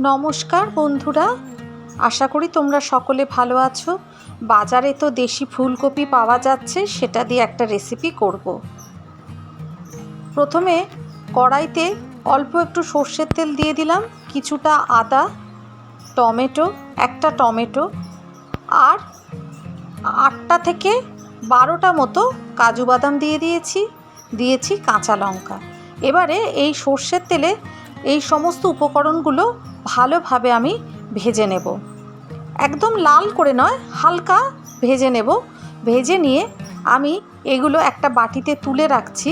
নমস্কার বন্ধুরা, আশা করি তোমরা সকলে ভালো আছো। বাজারে তো দেশি ফুলকপি পাওয়া যাচ্ছে, সেটা দিয়ে একটা রেসিপি করব। প্রথমে কড়াইতে অল্প একটু সর্ষের তেল দিয়ে দিলাম, কিছুটা আদা, একটা টমেটো আর 8টা থেকে 12টা মতো কাজু বাদাম দিয়েছি কাঁচা লঙ্কা। এবারে এই সর্ষের তেলে এই সমস্ত উপকরণগুলো ভালোভাবে আমি ভেজে নেব। একদম লাল করে নয়, হালকা ভেজে নেব। ভেজে নিয়ে আমি এগুলো একটা বাটিতে তুলে রাখছি।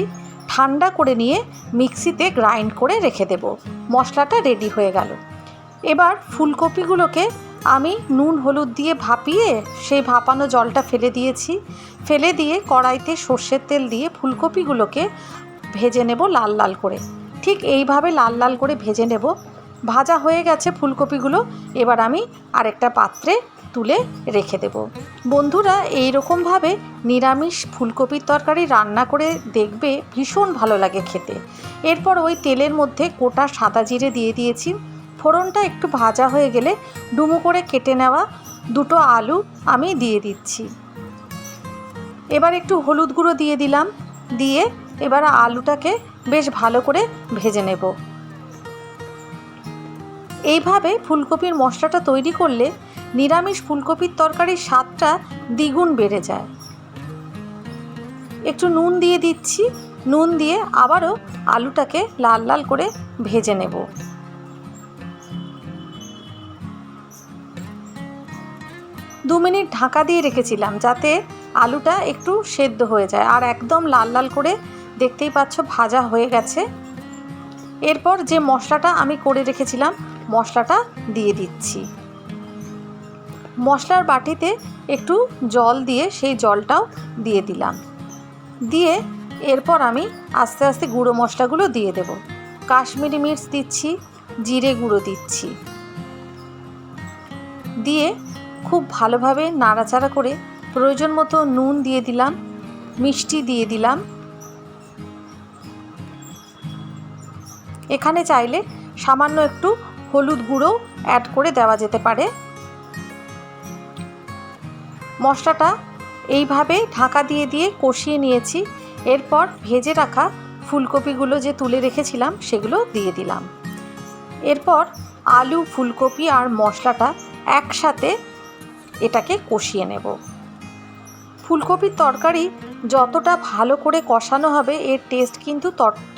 ঠান্ডা করে নিয়ে মিক্সিতে গ্রাইন্ড করে রেখে দেব। মশলাটা রেডি হয়ে গেল। এবার ফুলকপিগুলোকে আমি নুন হলুদ দিয়ে ভাপিয়ে সেই ভাপানো জলটা ফেলে দিয়ে কড়াইতে সর্ষের তেল দিয়ে ফুলকপিগুলোকে ভেজে নেব লাল লাল করে। ঠিক এইভাবে লাল লাল করে ভেজে নেব। ভাজা হয়ে গেছে ফুলকপিগুলো, এবার আমি আরেকটা পাত্রে তুলে রেখে দেব। বন্ধুরা, এই রকমভাবে নিরামিষ ফুলকপির তরকারি রান্না করে দেখবে, ভীষণ ভালো লাগে খেতে। এরপর ওই তেলের মধ্যে গোটা সাদা জিরে দিয়ে দিয়েছি। ফোড়নটা একটু ভাজা হয়ে গেলে ডুমো করে কেটে নেওয়া 2টো আলু আমি দিয়ে দিচ্ছি। এবার একটু হলুদ গুঁড়ো দিয়ে দিলাম। দিয়ে এবার আলুটাকে বেশ ভালো করে ভেজে নেব। এইভাবে ফুলকপির মশলাটা তৈরি করলে নিরামিষ ফুলকপির তরকারির স্বাদটা দ্বিগুণ বেড়ে যায়। একটু নুন দিয়ে দিচ্ছি। নুন দিয়ে আবারও আলুটাকে লাল লাল করে ভেজে নেব। দু মিনিট ঢাকা দিয়ে রেখেছিলাম যাতে আলুটা একটু সেদ্ধ হয়ে যায়, আর একদম লাল লাল করে দেখতেই পাচ্ছ ভাজা হয়ে গেছে। এরপর যে মশলাটা আমি করে রেখেছিলাম, মশলাটা দিয়ে দিচ্ছি। মশলার বাটিতে একটু জল দিয়ে সেই জলটাও দিয়ে দিলাম। দিয়ে এরপর আমি আস্তে আস্তে গুঁড়ো মশলাগুলো দিয়ে দেব। কাশ্মীরি মির্চ দিচ্ছি, জিরে গুঁড়ো দিচ্ছি। দিয়ে খুব ভালোভাবে নাড়াচাড়া করে প্রয়োজন মতো নুন দিয়ে দিলাম, মিষ্টি দিয়ে দিলাম। এখানে চাইলে সামান্য একটু হলুদ গুঁড়ো অ্যাড করে দেওয়া যেতে পারে। মশলাটা এইভাবে ঢাকা দিয়ে কষিয়ে নিয়েছি। এরপর ভেজে রাখা ফুলকপিগুলো যে তুলে রেখেছিলাম সেগুলো দিয়ে দিলাম। এরপর আলু, ফুলকপি আর মশলাটা একসাথে এটাকে কষিয়ে নেব। ফুলকপির তরকারি যতটা ভালো করে কষানো হবে, এর টেস্ট কিন্তু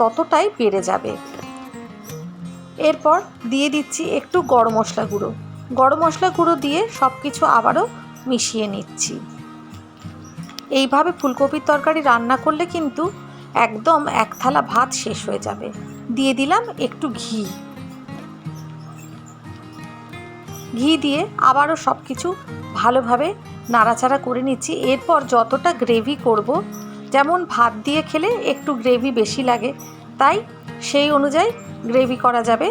ততটাই বেড়ে যাবে। এরপর দিয়ে দিচ্ছি একটু গরম মশলা গুঁড়ো দিয়ে সব কিছু আবারও মিশিয়ে নিচ্ছি। এইভাবে ফুলকপির তরকারি রান্না করলে কিন্তু একদম এক থালা ভাত শেষ হয়ে যাবে। দিয়ে দিলাম একটু ঘি দিয়ে আবারও সব কিছু ভালোভাবে নাড়াচাড়া করে নিচ্ছি। এরপর যতটা গ্রেভি করব, যেমন ভাত দিয়ে খেলে একটু গ্রেভি বেশি লাগে, তাই সেই অনুযায়ী গ্রেভি করা যাবে।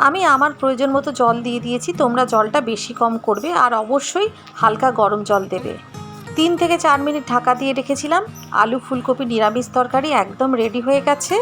আমি আমার প্রয়োজন মতো জল দিয়ে দিয়েছি। তোমরা জলটা বেশি কম করবে, আর অবশ্যই হালকা গরম জল দেবে। 3 থেকে 4 মিনিট ঢাকা দিয়ে রেখেছিলাম। আলু ফুলকপি নিরামিষ তরকারি একদম রেডি হয়ে গেছে।